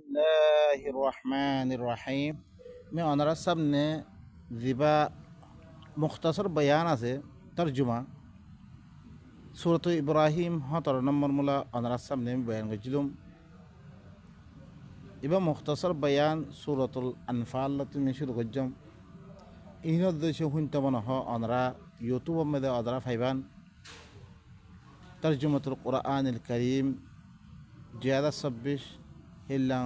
الله الرحمن الرحيم मैं অনারা সামনে জিবা মুখতাসর বয়ান আছে তর্জমা সূরাত ইব্রাহিম 17 নম্বর মূলা অনারা সামনে আমি বয়ান করছিলাম এবার মুখতাসর বয়ান সূরাতুল আনফাল তুমি শুরু করছম ইনত দেশে হুনতমন হ অনারা ইউটিউব মধ্যে অনারা ফাইবান তর্জমাতুল কুরআনুল কারীম জিয়াদা 26 হিল্লাং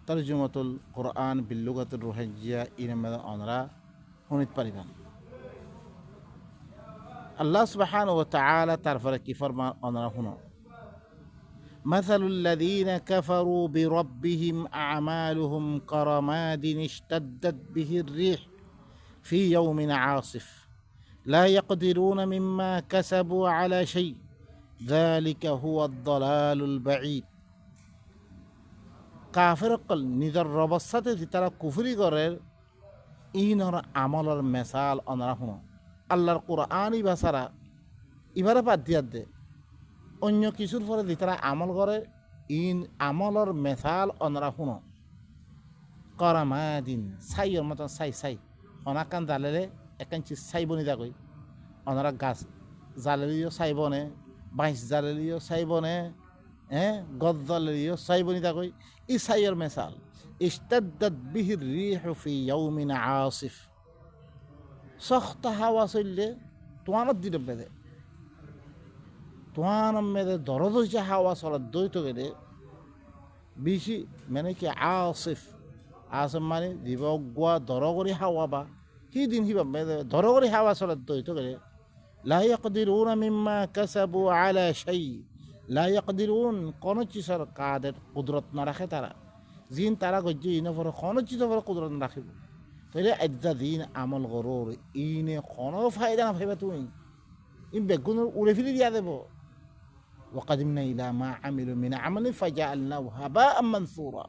তর্জমাতুল কুরআন বিল্লুগাতুর রুহাইয়া ইনমে অনরা হুনিত পারিবান আল্লাহ সুবহানাহু ওয়া তাআলা তারপরে কি ফরমান অনরা হুনো مثل الذين كفروا بربهم أعمالهم كرماد اشتدت به الريح في يوم عاصف لا يقدرون مما كسبوا على شيء ذلك هو الضلال البعيد কাফের অকল নিজের রবের সাথে যে তারা কুফরি করে ইনর আমলের মেসাল অনরা শুনো আল্লাহর কোরআন ভাষারা ইবারে বাদ দিয়া দে অন্য কিছুর পরে যে তারা আমল করে ইন আমলের মেসাল অনরা শুনো করমাদিন ছাইয়ের মতো ছাই অনাকান জালেলে একাঞ্চি ছাই বনি যাগই অনরা গাছ জালেলিও ছাই বনে বাইশ জালেলিও ছাই বনে গদ জালেলিও ছাই বনি যাগই ই ছাইয়ের মেসাল ইস্তাদ্দাত বিহির রিহু ফি ইয়াউমিন আসিফ সখ্ত হাওয়া চললে তোমার দিলে বেদে তোমার মেদে দরদ হয়েছে হাওয়া চলার দৈত গেলে বেশি মানে কি আসিফ আসিফ মানে দিব গোয়া দরগরি হাওয়া বা দিন হিবা মেদে দরগরি হাওয়া চলার দৈত গেলে লা ইয়াকদিরুনা মিম্মা কাসাবু আলা শাই লা ইয়াকদিরুন কোন চিজের কাদের কুদরত না রাখে তারা জিন তারা গজ্জি ইনে পরে কোনো চিজের কুদরত না রাখিব তাহলে আজ্জা দিন আমল গরুর ইনে কোনো ফায়দা না ভাইবা তুমি ইন বেগুন উড়ে ফিরে দিয়া দেব ওয়াকাদিমনা ইলা মা আমিলু মিন আমালিন ফাজআলনাহু হাবাআম মানসুরা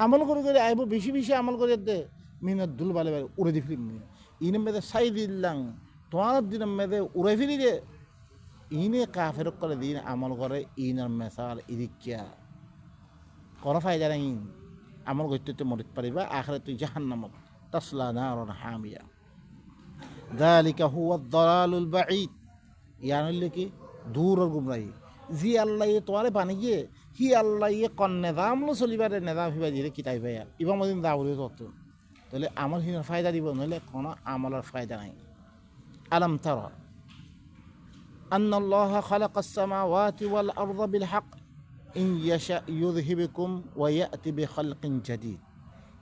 আমল করে আইব বেশি আমল করে দে মিনাত দুল বালে উড়ে দি ফিলিম ইনে মেদে সাই দিল্লাং তোমার দিন মেদে উড়ে ফিরি দে ইনে কাফের করে দিন আমল করে ইনার মেসাল ইদিকিয়া কোনো ফায়দা নাই আমল করতে মরিত পারিবা আখিরাত তুই জাহান্নামত তাসলা নারন হামিয়া যালিকা হুয়া দালালুল বাঈদ ইয়ানলে কি দূরের গুমরাহি জি আল্লাহ তোয়ারে বানিয়ে হি আল্লাহ কন নেজাম লো চলিবারে নেজাম হিবা দিলে কিতাই ভাইয়া ইবা মদিন দাউরে তত তাহলে আমল হিনার ফায়দা দিব নইলে কোনো আমলের ফায়দা নাই আলম তারা أن الله خلق السماوات والأرض بالحق إن يشاء يذهبكم ويأتي بخلق جديد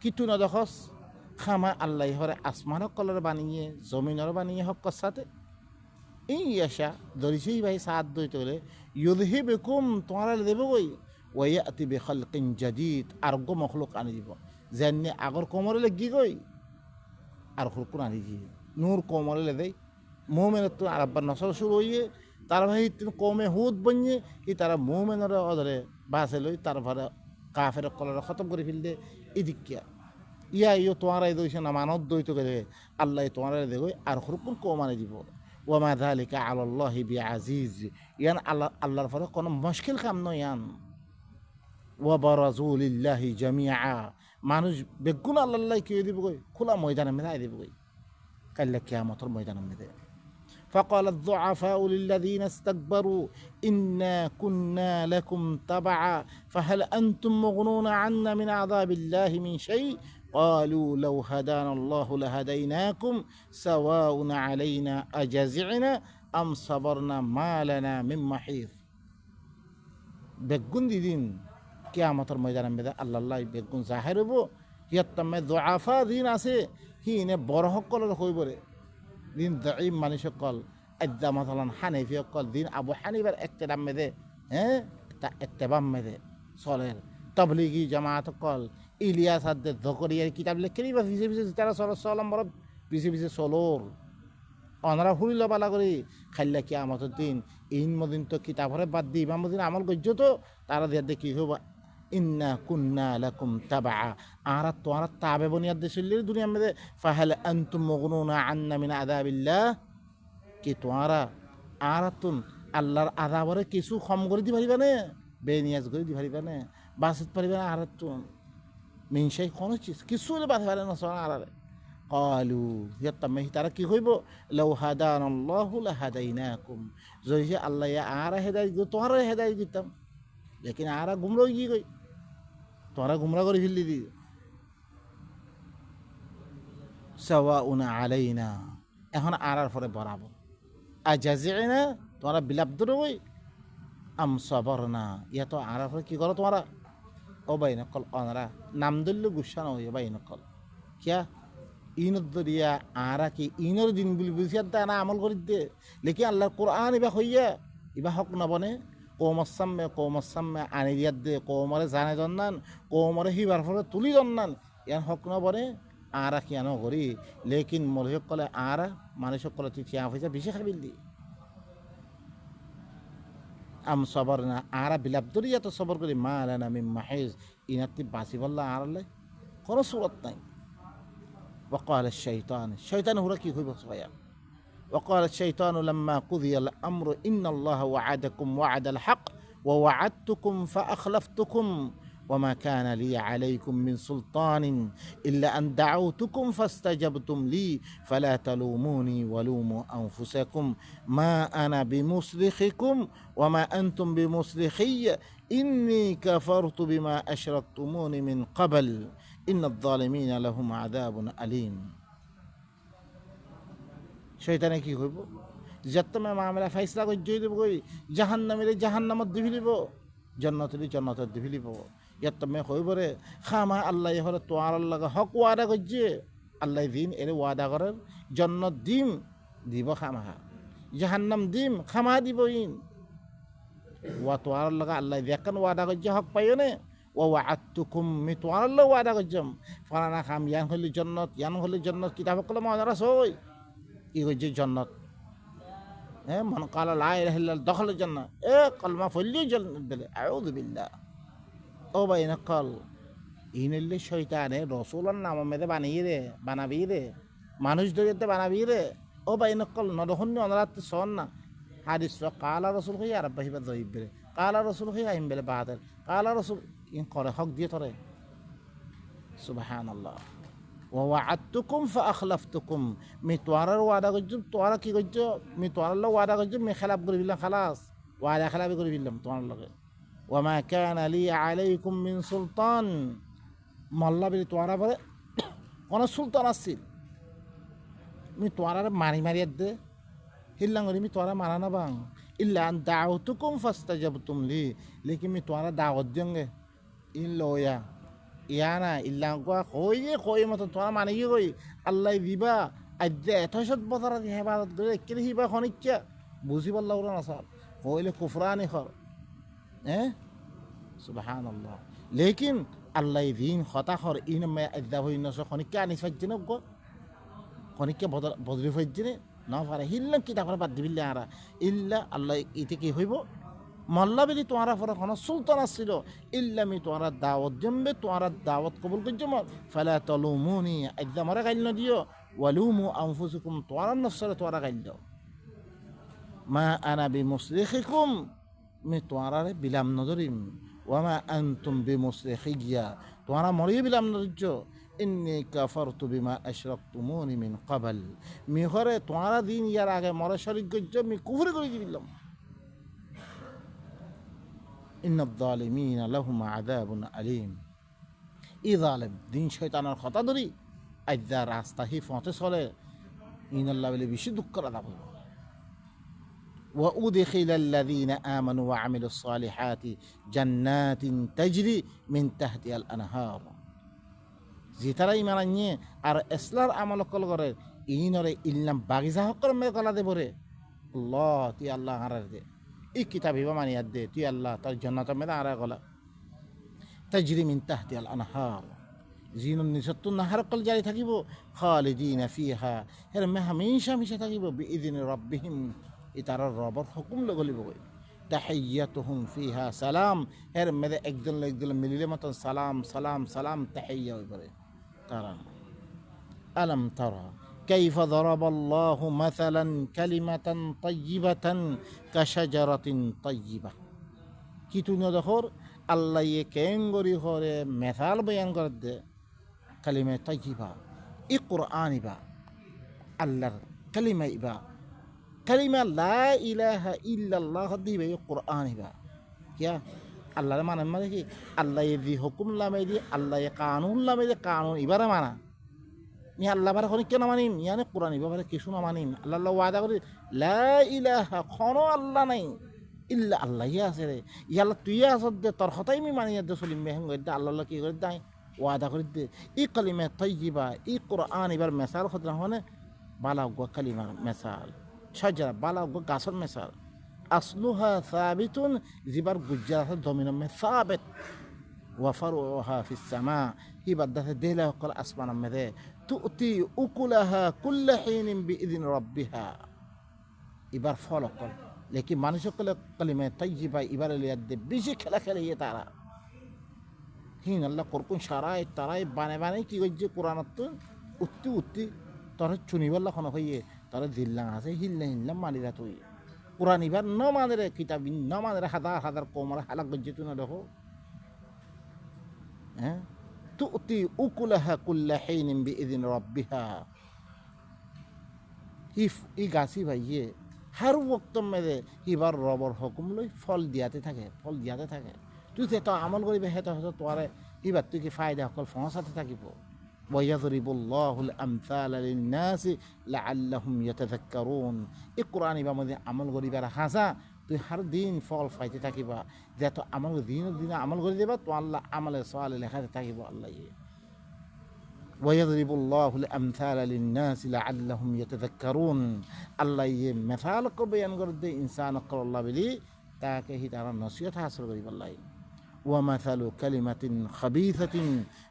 কিতু না দেখস খামা আল্লাহ হরে আসমান কলর বানিয়ে জমিনের বানিয়ে হক সাথে এই আশা ধরিছেই ভাই সাত দই তোলে ইউদহি বেকুম তোমার দেব গই ওয়াতি বে খালকিন জাদিদ আর গো মখলুক আনি দিব যেনে আগর কোমরে লাগি গই আর খুলকুন আনি দি নূর কোমরে লে দেই মোমেনের তো আরব্বার নসল শুরু হইয়ে তার ভাই কমে হুদ বনিয়ে ই তারা মোমেনের অধরে বাসে লই তার ভরে কাফের কলর খতম করে ফেললে এদিকিয়া ইয়া তোমার দইছে না মানত দইত গেলে আল্লাহ তোমার দেবই আর খুলকুন কম আনি দিব ওয়ামা যালিকা আলাল্লাহি বিআজিজ ইয়ান আল্লাহর পরে কোনো মুশকিল কাম নয় ইয়ান ওয়া বারাজু লিল্লাহি জামিআ মানুষ বেগুন আল্লাহ কি দিব কই খোলা ময়দানে মেলাই দিব কই কাল্লা কিয়ামতের ময়দানে মেদে فقال الضعفاء للذين استكبروا إنا كنا لكم تبعا فهل أنتم مغنون عنا من عذاب الله من شيء قالوا لو هدانا الله لهديناكم سواء علينا أجزعنا أم صبرنا ما لنا من محيص বেগুন দিদিন কিয়ামতের ময়দানে মেদে আল্লাহ বেগুন জাহের হব হিয়াত্তামে দোয়াফা দিন আছে হিনে বড় সকলের হইবরে দিন দাঈম মানুষ সকল আজ্জা মাসালান হানিফি সকল দিন আবু হানিফার একতেদাম মেদে তা একতেবাম মেদে চলের তবলিগি জামাত সকল ইলিয়াস আদে জকরিয়ার কিতাব লেখেনি বা পিছে তারা চলম বড় পিছে চলোর অনারা হুড়িল বালা করি খাইলা কিয়ামতের দিন ইন মদিন তো কিতাবরে বাদ দি ইমাম মদিন আমল গজ্য তো তারা দিয়ে কি হব ইন্না কুন্না লাকুম তাবা আরা তোরা তাবে বনিয়াদ দেশিল দুনিয়া মধ্যে ফাহাল আনতুম মুগনুনা আন্না মিন আযাবিল্লাহ কি তোরা আরাতুন আল্লাহর আযাবরে কিছু কম করে দি পারিবা না বেনিয়াজ করে দি পারিবা না বাসত পারিবা না আরাতুন মিন শাই কোনো চিজ কিছু হলে বাঁধতে পারে না সোনা আড়ারে কালু ইয়াত্তামে তারা কি হইব লাউ হাদানাল্লাহু লাহাদাইনাকুম যদি আল্লাহ আরা হেদায়েত দিত তোমার হেদায়েত দিতাম লেকিন আরা গুমরা কি কই তোরা গুমরা করে ফেললি দি সাওয়াউন আলাইনা এখন আরার পরে বরাবর আজাজিনা তোমরা বিলাপ ধরে ওই আম সবরনা ইয়া তো আরার পরে কি করো তোমরা ও বাই নকল অনরা নাম দিল্লু গুসা না হইয়া বাই নকল কিয়া ইনত দরিয়া আরা কি ইনর দিন বলি বুঝিয়া তা না আমল করি দে লেকিন আল্লাহর কোরআন ইবা হইয়া ইবা হক না বনে কৌমসাম্মে আনি দিয়াত দে কৌমরে জানে জন্নান কৌমরে হিবার ফলে তুলি জন্নান ইয়ান হক না বনে আরা কিয়ানো করি লেকিন মলহিক কলে আরা মানুষ কলে তুই থিয়া হয়েছে বেশি খাবিল দি আম সবর না আরা বিলাপ দরিয়া তো সবর করি মা আলান আমি মাহেজ ইনাতি বাঁচি বললা আরালে কোনো সুরত নাই وقال الشيطان هو كي هو صغير وقال الشيطان لما قضي الأمر إن الله وعدكم وعد الحق ووعدتكم فأخلفتكم وما كان لي عليكم من سلطان إلا أن دعوتكم فاستجبتم لي فلا تلوموني ولوموا أنفسكم ما أنا بمصرخكم وما أنتم بمصرخي إني كفرت بما أشركتموني من قبل إن الظالمين لهم عذاب أليم শয়তানে কি হইব যতমে মামলা ফয়সলা কই জই দেব কই জাহান্নামের জাহান্নামত দিবিলিব জান্নাতের জান্নাতত দিবিলিব যতমে হইবরে খামা আল্লাহ হরে তোয়ার আল্লাহ হক ওয়াদা করছে আল্লাহ দিন এর ওয়াদা করেন জান্নাত দিম দিব খামা জাহান্নাম দিম খামা দিব ইন ওয়া তোয়ার আল্লাহ আল্লাহ দেখেন ওয়াদা করছে হক পাইনে ووعدتكم متوار الله وعدا قجم فانا خام يان هلي جنت كتاب كل ما درس هوي يجي جنت من قال لا اله الا الله دخل الجنه قال ما فلي جنت اعوذ بالله او بين قال ان اللي شيطان رسول নাম মেদে বানাবি রে মানুষ ধরিতে বানাবি রে ও বাইন কল নদহন্য অনরাত সন না হাদিস কালা রাসূল কইয়া আরব হিবা দইব রে কালা রাসূল কইয়া ইম বেলে বাহাদুর কালা রাসূল ইন করে হক দিয়ে তরে সুবহানাল্লাহ ওয়া ওয়া'আদতুকুম ফাআখলাফতুকুম মি তোয়ারার ওয়াদা করছ তোয়ারা কি করছ মি তোয়ারার লগে ওয়াদা করছ মি খেলাফ করে দিলাম খালাস ওয়াদা খেলাফ করে দিলাম তোয়ার লগে ওয়া মা কানা লি আলাইকুম মিন সুলতান মাল্লা বলি তোয়ারা পরে কোন সুলতান আসছিল মি তোয়ারার মারি দে হিল্লাং করি মি তোয়ারা মারা না বাং ইল্লা আন দাউতুকুম ফাস্তাজাবতুম লি লেকিন মি তোয়ারা দাওয়াত দেঙ্গে ইন লয়া ইয়ানা ইল্লা কোয়া কই মত তোরা মানে কি কই আল্লাহ দিবা আজ্জে এতশত বছর হেবাদত করে কেলে হিবা খনিচ্ছা বুঝি পাল্লা ওরা নাসাল কইলে কুফরানি খর সুবহানাল্লাহ লেকিন আল্লাহ দিন হতা খর ইন মে আজ্জা হই নস খনিকা আনি ফাজ্জিন গো খনিকা বদলি ফাজ্জিনে না পারে হিল্লা কি তারপরে বাদ দিবিল্লা আরা ইল্লা আল্লাহ ইতে কি হইব মল্লা বলি তোমার পরে কোনো সুলতান আসছিল ইল্লামি তোমার দাওয়াত জমবে তোমার দাওয়াত কবুল করছে ফালা তালুমুনি আজ্জা মারা গাইল না দিও ওয়ালুমু আনফুসুকুম তোমার নফসরে তোমার গাইল দাও মা আনা বিমুসরিখিকুম মি তোমার বিলাম নজরিম ওয়ামা আনতুম বিমুসরিখিয়া তোমার মরিয়ে বিলাম নজর ইন্নী কাফারতু বিমা আশরাকতুমুনি মিন ক্বাবল মি ঘরে তোমার দিন ইয়ার আগে মরে শরীক গজ্জ মি কুফরি করে দিলাম إن الظالمين لهم عذاب أليم إي ظالم دين شيطان الخطا دري أجزا راستهي فانت صلي إن الله بلي بيشي دكر عذاب وأدخل الذين آمنوا وعملوا الصالحات جنات تجري من تحتها الأنهار زيترا إيمانية أر إسلار عمل كل غير إنوري إلهم باغيزا هكر ميقلا دي بوري الله تي الله غرر دي এই কিতাব হিবা মানিয়াত দে তুই আল্লাহ তার জান্নাতের মেদা আরা গলা তাজরি মিন তাহতিহাল আনহার জিনুন নিসত্তুন নাহার কল জারি থাকিব খালিদিনা ফিহা এর মে হামেশা মিশা থাকিব বিইذن রাব্বিহিম ইতার রবর হুকুম লগলিব কই তাহিয়াতুহুম ফিহা সালাম এর মেদে একজন মিলিলে মতন সালাম সালাম সালাম তাহিয়া হইবরে তারা আলম তারা كيف ضرب الله مثلا كلمة طيبة كشجرة طيبة كي تنو دخور আল্লাহ ইয়ে কেঙ্গরি হরে মেথাল বয়ান করে দে কালিমে তাইবা ই কোরআন ইবা আল্লাহর কালিমা ইবা কালিমা লা ইলাহা ইল্লাল্লাহ দিবে ই কোরআন ইবা কিয়া আল্লাহর মানে কি আল্লাহ দি হুকুম লামে দি আল্লাহ কানুন লামে দি কানুন ইবারে মানা নি আল্লাহ বারে কোন কেন মানিম ইয়ানে কোরআন ইবারে কিছু না মানিম আল্লাহ ওয়াদা করে লা ইলাহা কোনো আল্লাহ নাই ইল্লা আল্লাহ আছে রে ইয়াল্লা তুই আসত দে তোর কথাই আমি মানি দে চলিম মেহেং করে দে আল্লাহ কি করে দেয় ওয়াদা করে দে ই কালিমে তাইয়িবা ই কোরআন এবার মেসাল খতরা হনে বালাগ কালিমার মেসাল সাজরা বালাগ গাছর মেসাল আসলুহা সাবিতুন জিবার গুজ্জার দমিন মে সাবিত ওয়া ফারুহা ফিস সামা হি বাদাতে দেলা কল আসমান মে তুতি উকুলাহা কুল্লা হিনিন বিইذن রাব্বিহা এবার ফলকল লেকিন মানুষ সকলে কালিমে তাইয়িবা এবার লিয়াদে বেশি খেলা খেলে ইয়ে তারা হিন আল্লাহ করকুন সারাই তারাই বানে কি করছে কোরআনত উত্তি তোর চুনিবাল্লা খন হইয়ে তোর দিল্লা আছে হিল্লা মালিরা তুই কোরআন এবার ন মাদের কিতাব ন মাদের হাজার কমর হালাক গজ্জে তুই না দেখো হ্যাঁ তুতি উকুলাহা কুল্লা হিনিন বিইذن রাব্বিহা ই গাছি ভাইয়ে হার ওক্ত মেরে এবার রবর হুকুম লই ফল দিয়াতে থাকে তুই তো আমল করিবে হেতে হয়তো তোয়ারে এবার তুই কি ফায়দা সকল ফসাতে থাকিব ওয়াইয়াযরিবুল্লাহুল আমসালা লিন্নাসি লাআল্লাহুম ইয়াতাযাক্কারুন এই কোরআন এবার মধ্যে আমল করিবার হাসা তুই হার দিন ফল পাইতে থাকিবা যে তো আমল দিন আমল করে দেবা তো আল্লাহ আমলে সালে লেখাতে থাকিব আল্লাহ ويضرب الله الأمثال للناس لعلهم يتذكرون الله مثال کو بیان کر دے انسان قال الله بلی تاکہ ہی تارا نصیحت حاصل کری والله ومثل كلمة خبيثة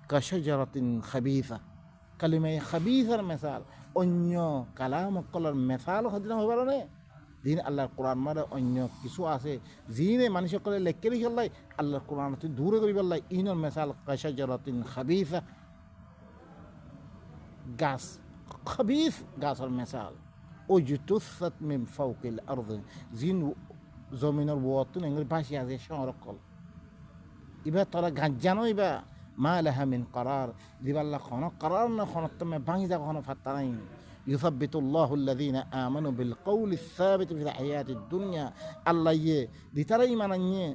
كشجرة خبيثة كلمة خبيثة مثال অন্য কালাম কলার مثال হদিনা হইবার না দিন আল্লাহর কোরআন মারে অন্য কিছু আছে জিনে মানুষ সকলে লেখকে লিখে আল্লাহ আল্লাহর কোরআন তুই দূরে করি আল্লাহ ইনর مثال كشجرة خبيثة গাছ খবিস গাছের মেসাল ও জুতুসাত মিন ফাওকিল আরদ জিন জমিনের ওয়াতুন এঙ্গল বাসি আছে সংরক্ষণ ইবা তোরা গাছ জানো ইবা মা লাহা মিন করার দিবাল্লা খন করার না খন তুমি ভাঙি যা খন ফাত্তা নাই ইউসাব্বিতুল্লাহু আল্লাযীনা আমানু বিল কওলি সাবিত ফিল হায়াতিদ দুনিয়া আল্লাহ ইয়ে দিতারা ঈমান আনিয়ে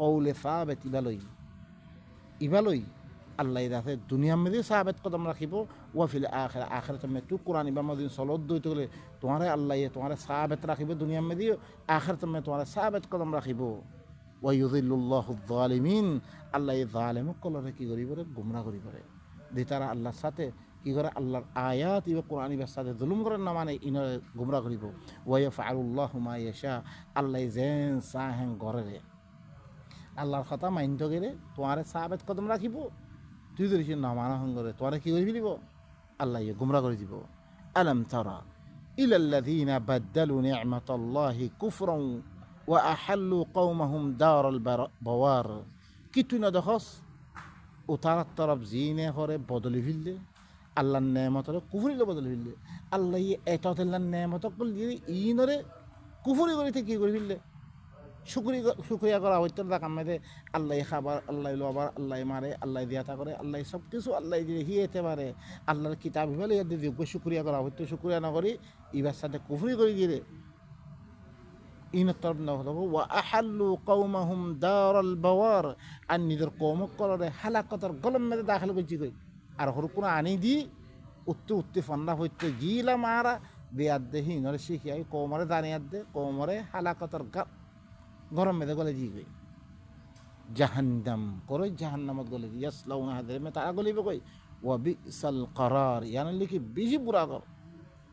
কওলে সাবিত ইবালই আল্লাহ দাসে দুনিয়ার মধ্যে সাহাবেত কদম রাখিব ওয়াফিল আখিরাত মে তু কোরআন ইবা মদিন সলত দইতে গেলে তোমারে আল্লাহ তোমারে সাহাবেত রাখিব দুনিয়ার মধ্যে আখিরাত মে তোমারে সাহাবেত কদম রাখিব ওয়া ইউযিল্লুল্লাহু যালিমিন আল্লাহ জালিম কলরে কি করিব রে গুমরা করিব রে দিতারা আল্লাহর সাথে কি করে আল্লাহর আয়াত ইবা কোরআন ইবার সাথে জুলুম করে না মানে ইনরে গুমরা করিব ওয়া ইয়াফআলুল্লাহু মা ইয়াশা আল্লাহ যেন চাহেন করে রে আল্লাহর কথা মাইনতে গেলে তোমারে সাহাবেত কদম রাখিব তুই যদি সে নামানা করে তোরা কি করে ফেলিব আল্লাহ গুমরা করে দিব আলম তারা ইলাল্লাযীনা বাদদালু নি'মাতাল্লাহি কুফরান ওয়া আহাল্লু কওমাহুম দারাল বাওয়ার কি তুই না দেখস ও তার তরফ জিনে করে বদলি ফেললে আল্লাহর নেয়ামতের কুফরিলে বদলি ফেললে আল্লাহ এততেল্লার নেয়ামত করলে ইনরে কুফরি করিতে কি করে ফেললে শুক্রিয়া করা হইতে দেখাম মেয়েদে আল্লাহ খাবার আল্লাহ লবার আল্লাহ মারে আল্লাহ দিয়াতা করে আল্লাহ সব কিছু আল্লাহ দিয়ে হিয়েতে পারে আল্লাহর কিতাব হিবালে ইয়াদ যোগ্য শুক্রিয়া করা হইতে শুক্রিয়া না করি ইবার সাথে কুফরি করে দিয়ে ইনের তরফ না হলো ওয়া আহাল্লু কওমাহুম দারাল বাওয়ার আর নিজের কৌমক করে হালাকতর গলম মেয়েদে দাখিল করছি কই আর হর কোনো আনি দি উত্তে ফন্না হইতে গিলা মারা বেয়াদ দে হিনরে শিখিয়াই কৌমরে দানিয়াদ দে কৌমরে হালাকতর গরম মেদে গলে দিয়ে গই জাহান্নাম করে জাহান্নামত গলে ইয়াসলাউনা হাদের মে তারা গলিবে কই ওয়া বিসাল করার ইয়ান লিখি বেশি বুড়া কর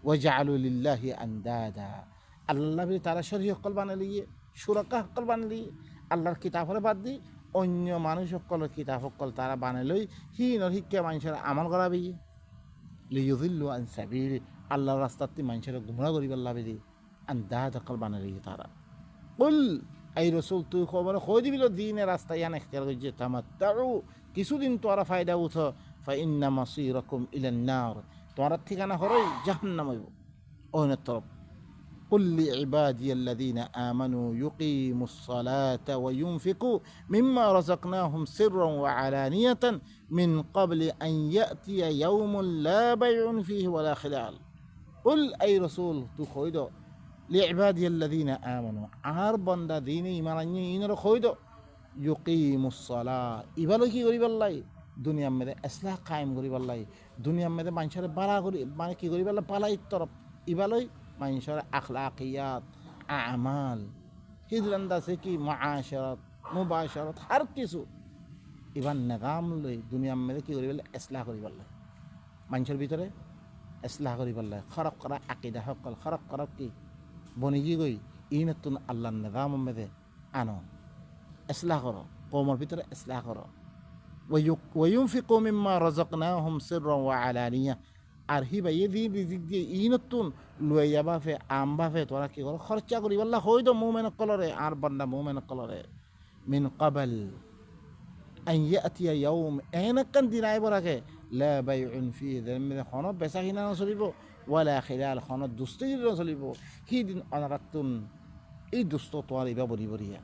ওয়া জাআলু লিল্লাহি আন্দাদা আল্লাহ বি তারা শরীয় হকল বানালিয়ে সুরাকা হকল বানালিয়ে আল্লাহর কিতাবরে বাদ দি অন্য মানুষ সকলের কিতাব হকল তারা বানালই হিনর শিক্ষা মানুষের আমল করাবি লিয়ুযিল্লু আন সাবিলি আল্লাহর রাস্তাতে মানুষের গুমরা করিবার লাভি আন্দাদ হকল বানালিয়ে তারা কুল এই রসুল তুই খবর কই দিবিল দিনের রাস্তায় ইয়ান এখতিয়ার করছে তামাত্তাউ কিছুদিন তোরা ফায়দা উঠো ফাইন্না মাসিরাকুম ইলান নার তোরা ঠিকানা হরই জাহান্নাম হইব ওইনের তরফ قل لعبادي الذين آمنوا يقيموا الصلاة وينفقوا مما رزقناهم سرا وعلانية من قبل أن يأتي يوم لا بيع فيه ولا خلال قل أي رسول تخويدو لعبادي الذين آمنوا আর বান্দা দিনে ঈমান আনিয়ে ইনরা খোইদো ইউকিমুস সালাহ ইবালো কি করিবার লাই দুনিয়ার মধ্যে ইসলাহ কায়েম করিবার লাই দুনিয়ার মধ্যে মানুষের বাড়া করি মানে কি করিবার লাই পালাই তরফ ইবালোই মানুষের আখলাকিয়াত আমাল হিজরান্দ আছে কি মুআশারাত মুবাশারাত হর কিছু ইবান নিজাম লই দুনিয়ার মধ্যে কি করিবার লাই ইসলাহ করিবার লাই মানুষের ভিতরে ইসলাহ করিবার লাই খরক করা আকীদা হকল খরক করা কি বনিজি গই ইনতুন আল্লাহর নিজামের মধ্যে আনো ইসলাহ করো কওমের ভিতরে ইসলাহ করো ওয়ায়ুনফিকু মিম্মা রাযাকনাহুম সিররান ওয়া আলানিয়া আর হিবা ইদি রিজিক দিয়ে ইনতুন লইয়া বাফে আম বাফে তোরা কি করো খরচা করি আল্লাহ হইতো মুমিন কলরে আর বান্দা মুমিন কলরে মিন ক্বাবাল আন ইয়াতিয়া ইয়াউম এনাকান দিন আইব রাখে লা বাইউন ফি যামে খনো বেচা কিনা নচলিব ওয়ালা খিলাল খনো দুস্তি নচলিব কি দিন অনারাতুন এই দুস্ত তোয়ার ইবা বরি বরিয়া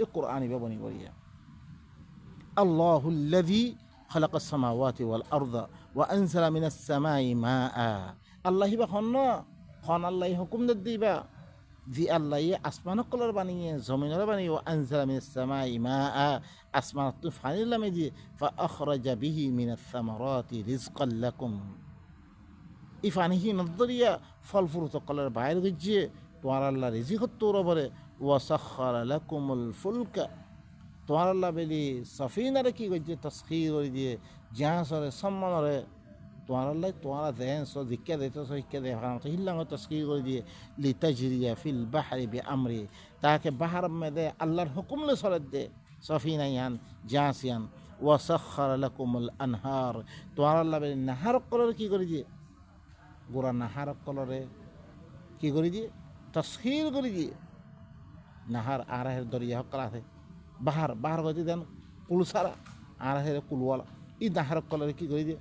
এই কোরআন ইবা বনি বরিয়া الله الذي خلق السماوات والأرض وأنزل من السماء ماء الله بخنا خان الله حكم دديبا ذي الله أسمان قلر بني زمين بني وأنزل من السماء ماء أسمان الطفحان لمدي فأخرج به من الثمرات رزقا لكم إفانه نظريا فالفروت قلر باير جي توار الله رزق التورا بره وسخر لكم الفلك তোমার আল্লাহ বেলি সফিনারে কি করছে তসখির করে দিয়ে জাহাজরে সম্মানরে তোমার আল্লাহ তোমার দেন সো শিক্ষা দিত শিক্ষা দেয় হিল্লাঙ্গ তসখির করে দিয়ে লিতাজরিয়া ফিল বাহরি বি আমরি তাকে বাহার মেদে আল্লাহর হুকুমলে সরত দে সফিনাইয়ান জাহাসিয়ান ওয়াসাখার লাকুমুল আনহার তোমার আল্লাহ বেলি নাহার কলরে কি করে দিয়ে গোড়া নাহার কলরে কি করে দিয়ে তসখির করে দিয়ে নাহার আরাহের দরিয়া হকল আছে বাহার বাহার গতি দেন কুল সারা আর হেরে কুলওয়ালা ই দাহার কলরে কি করে দিয়ে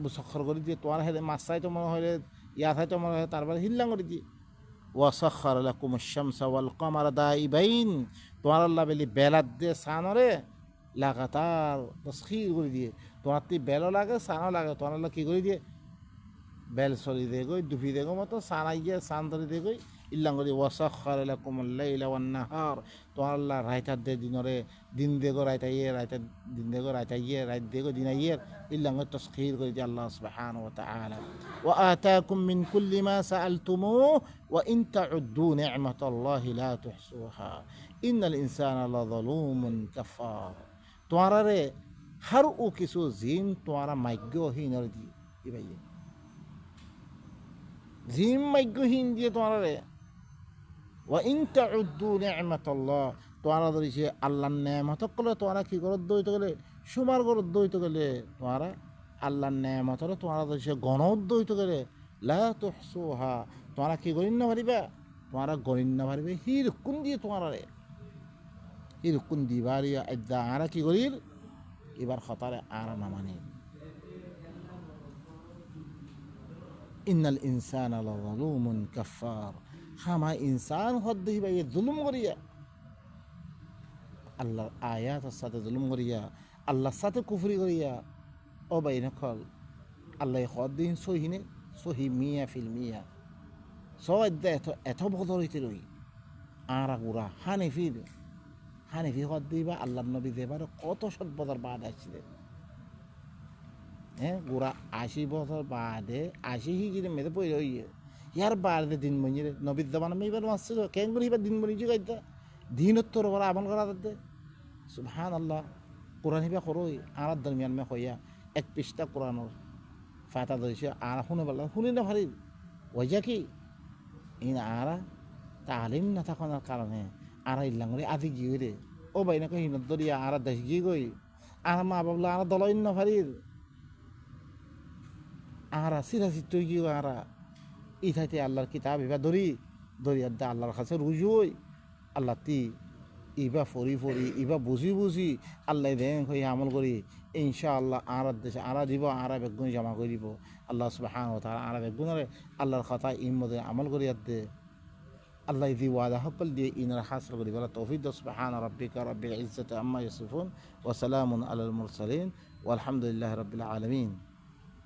মুসখর করে দিয়ে তোমার হেরে মাছ চাইতো মনে হলে ইয়া চাইতো মনে হয় তারপরে হিল্লাং করে দিয়ে ওয়াসাখার লাকুম আশ-শামসা ওয়াল কামারা দাইবাইন তোমার আল্লাহ বেলি বেলাত দিয়ে সানরে লাগাতার তসখির করে দিয়ে তোমার তি বেলও লাগে সানও লাগে তোমার আল্লাহ কি করে দিয়ে বেল সরি দিয়ে গই ডুবি দিয়ে মতো সানাই গিয়ে সান ধরে দিয়ে গই ইল্লাঙ্গরি ওয়াসাখার লাকুমুল লাইলা ওয়ান নাহার তো আল্লাহ রাইতার দে দিনরে দিন দেগো রাইতাইয়ে রাইতার দিন দেগো রাইতাইয়ে রাইত দেগো দিনাইয়ে ইল্লাঙ্গ তাসখির করে দিয়ে আল্লাহ সুবহানাহু ওয়া তাআলা ওয়া আতাকুম মিন কুল্লি মা সাআলতুমুহু ওয়া ইন তাউদ্দু নি'মাতাল্লাহি লা তুহসুহা ইন্নাল ইনসানা লাযালুমুন কাফার তোয়ারে হর ও কিছু জিন তোয়ারা মাইগ্যহীনর দি ইবাইয়ে জিম মাইগ্যহীন দিয়ে তোয়ারে ওয়া ইন তাউদ্দু নি'মাতাল্লাহ তোয়ারা ধরিছে আল্লাহর নেয়ামত কলে তোয়ারা কি করত দইতে গেলে সুমার করত দইতে গেলে তোয়ারা আল্লাহর নেয়ামতরে তোয়ারা ধরিছে গণত দইতে গেলে লা তুহসুহা তোয়ারা কি করিন না পারিবা তোয়ারা গরিন না পারিবে হির কোন দিয়ে তোয়ারে হির কোন দিবারিয়া আদা আরা কি করির এবার খতারে আরা না মানে ইন্নাল ইনসানা লাযালুমুন কাফার হামা ইনসান হদ দিবা এ জুলুম করিয়া আল্লাহর আয়াতের সাথে জুলুম করিয়া আল্লাহর সাথে কুফরি করিয়া ও বাইনা খল আল্লাহ হদ দিন সহিনে সহি মিয়া ফিল মিয়া সব এত বদল হইতে রই আর গুড়া হানিফি হদ দিবা আল্লাহর নবী দেবার কত শত বদল বাদ আসছিলেন হ্যাঁ গোড়া 80 বছর বাদে 80 হিজরি মেয়েদের পড়ে হইয়ে ইয়ার বাদে দিন মঞ্জিরে নবীর জবান আমি এবার মাসছিল কেন করি এবার দিন মঞ্জি গাইতা দিনোত্তর ওরা আমল করা দে সুবহানাল্লাহ কোরআন হিবা করই আর দরমিয়ান মে হইয়া এক পৃষ্ঠা কোরআনের ফাতা ধরেছে আর শুনে বললাম শুনি না ভারি ওইজা কি ইন আরা তালিম না থাকার কারণে আর ইল্লাঙ্গরি আদি গিয়ে রে ও বাইনাকে হিনত দরিয়া আর দেশ গিয়ে গই আর মা বাবলা আর দলইন না ভারির আরা সিরাসি তুই কি আরা ইথাইতে আল্লাহর কিতাব এবার দরিয়ার দা আল্লাহর কাছে রুজুই আল্লাহ তি ইবা ফরি ফরি ইবা বুঝি বুঝি আল্লাহ দেন হয়ে আমল করি ইনশাআল্লাহ আরার দেশে আরা দিব আরা বেগুন জমা করে দিব আল্লাহ সুবহানাহু ওয়া তাআলা আরা বেগুনরে আল্লাহর কথা ইমদে আমল করি দে আল্লাহ ইদি ওয়াদা হকল দিয়ে ইনার হাসল করি বলা তৌফিক সুবহান রাব্বিকা রাব্বিল ইজ্জাতি আম্মা ইয়াসিফুন ওয়া সালামুন আলাল মুরসালিন ওয়ালহামদুলিল্লাহি রাব্বিল আলামিন।